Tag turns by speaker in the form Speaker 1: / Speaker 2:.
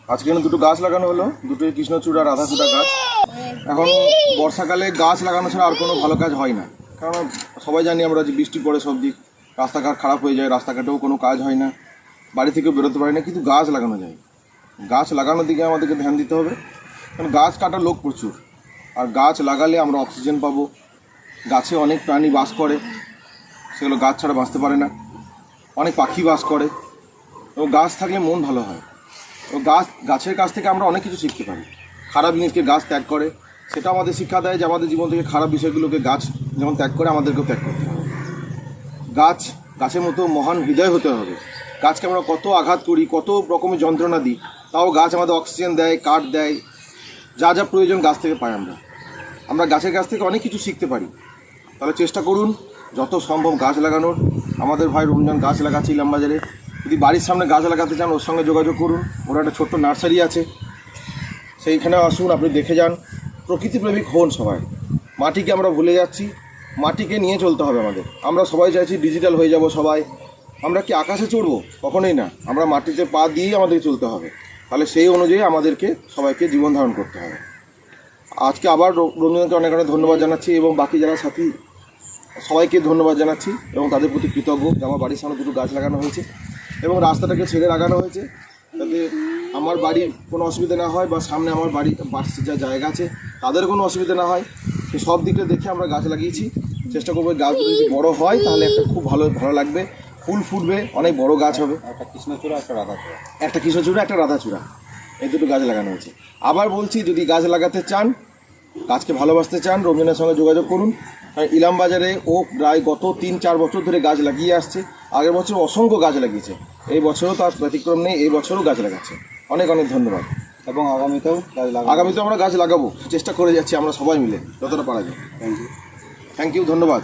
Speaker 1: আজকে এখানে দুটো গাছ লাগানো হলো, দুটোই কৃষ্ণচূড়া রাধাচূড়া গাছ। এখন বর্ষাকালে গাছ লাগানো ছাড়া আর কোনো ভালো কাজ হয় না, কারণ সবাই জানি আমরা যে বৃষ্টি পড়ে সব দিক রাস্তাঘাট খারাপ হয়ে যায়, রাস্তাঘাটেও কোনো কাজ হয় না, বাড়ি থেকেও বেরোতে পারি না, কিন্তু গাছ লাগানো যায়। গাছ লাগানোর দিকে আমাদেরকে ধ্যান দিতে হবে, কারণ গাছ কাটার লোক প্রচুর, আর গাছ লাগালে আমরা অক্সিজেন পাবো। গাছে অনেক প্রাণী বাস করে, সেগুলো গাছ ছাড়া বাঁচতে পারে না। অনেক পাখি বাস করে, এবং গাছ থাকলে মন ভালো হয়। ও গাছের কাছ থেকে আমরা অনেক কিছু শিখতে পারি। খারাপ জিনিসকে গাছ ত্যাগ করে, সেটা আমাদের শিক্ষা দেয় যে আমাদের জীবন থেকে খারাপ বিষয়গুলোকে গাছ যেমন ত্যাগ করে, আমাদেরকেও ত্যাগ করতে হবে। গাছের মতো মহান হৃদয় হতে হবে। গাছকে আমরা কত আঘাত করি, কত রকমের যন্ত্রণা দিই, তাও গাছ আমাদের অক্সিজেন দেয়, কাঠ দেয়, যা যা প্রয়োজন গাছ থেকে পাই। আমরা গাছের কাছ থেকে অনেক কিছু শিখতে পারি। তাহলে চেষ্টা করুন যত সম্ভব গাছ লাগানোর। আমাদের ভাই রঞ্জন গাছ লাগাচ্ছে ইলামবাজারে। যদি বাড়ির সামনে গাছ লাগাতে চান, ওর সঙ্গে যোগাযোগ করুন। ওর একটা ছোট্ট নার্সারি আছে, সেইখানে আসুন, আপনি দেখে যান। প্রকৃতিপ্রেমিক হন সবাই। মাটিকে আমরা ভুলে যাচ্ছি, মাটিকে নিয়ে চলতে হবে আমাদের। আমরা সবাই চাইছি ডিজিটাল হয়ে যাব সবাই। আমরা কি আকাশে চড়বো? কখনোই না। আমরা মাটিতে পা দিয়েই আমাদেরকে চলতে হবে। তাহলে সেই অনুযায়ী আমাদেরকে সবাইকে জীবন ধারণ করতে হবে। আজকে আবার রঞ্জনকে অনেক অনেক ধন্যবাদ জানাচ্ছি, এবং বাকি যারা সাথী সবাইকে ধন্যবাদ জানাচ্ছি, এবং তাদের প্রতি কৃতজ্ঞ যে আমার বাড়ির সামনে দুটো গাছ লাগানো হয়েছে, এবং রাস্তাটাকে ছেড়ে লাগানো হয়েছে, যাতে আমার বাড়ির কোনো অসুবিধা না হয়, বা সামনে আমার বাড়ির পাশে যা জায়গা আছে তাদের কোনো অসুবিধা না হয়। তো সব দিকটা দেখে আমরা গাছ লাগিয়েছি। চেষ্টা করবো গাছগুলো যদি বড়ো হয় তাহলে একটা খুব ভালো লাগবে, ফুল ফুটবে, অনেক বড় গাছ হবে।
Speaker 2: একটা কৃষ্ণচূড়া, একটা রাধাচূড়া।
Speaker 1: একটা কৃষ্ণচূড়া, একটা রাধাচূড়া, এই দুটো গাছ লাগানো হয়েছে। আবার বলছি, যদি গাছ লাগাতে চান, গাছকে ভালোবাসতে চান, রঞ্জনের সঙ্গে যোগাযোগ করুন। কারণ ইলামবাজারে ও প্রায় গত 3-4 বছর ধরে গাছ লাগিয়ে আসছে। আগের বছর অসংখ্য গাছ লাগিয়েছে, এই বছরও তার ব্যতিক্রম নেই, এই বছরও গাছ লাগাচ্ছে। অনেক অনেক ধন্যবাদ।
Speaker 2: এবং আগামীতেও
Speaker 1: আমরা গাছ লাগাবো, চেষ্টা করে যাচ্ছি আমরা সবাই মিলে যতটা পারা যায়।
Speaker 2: Thank you.
Speaker 1: থ্যাংক ইউ, ধন্যবাদ।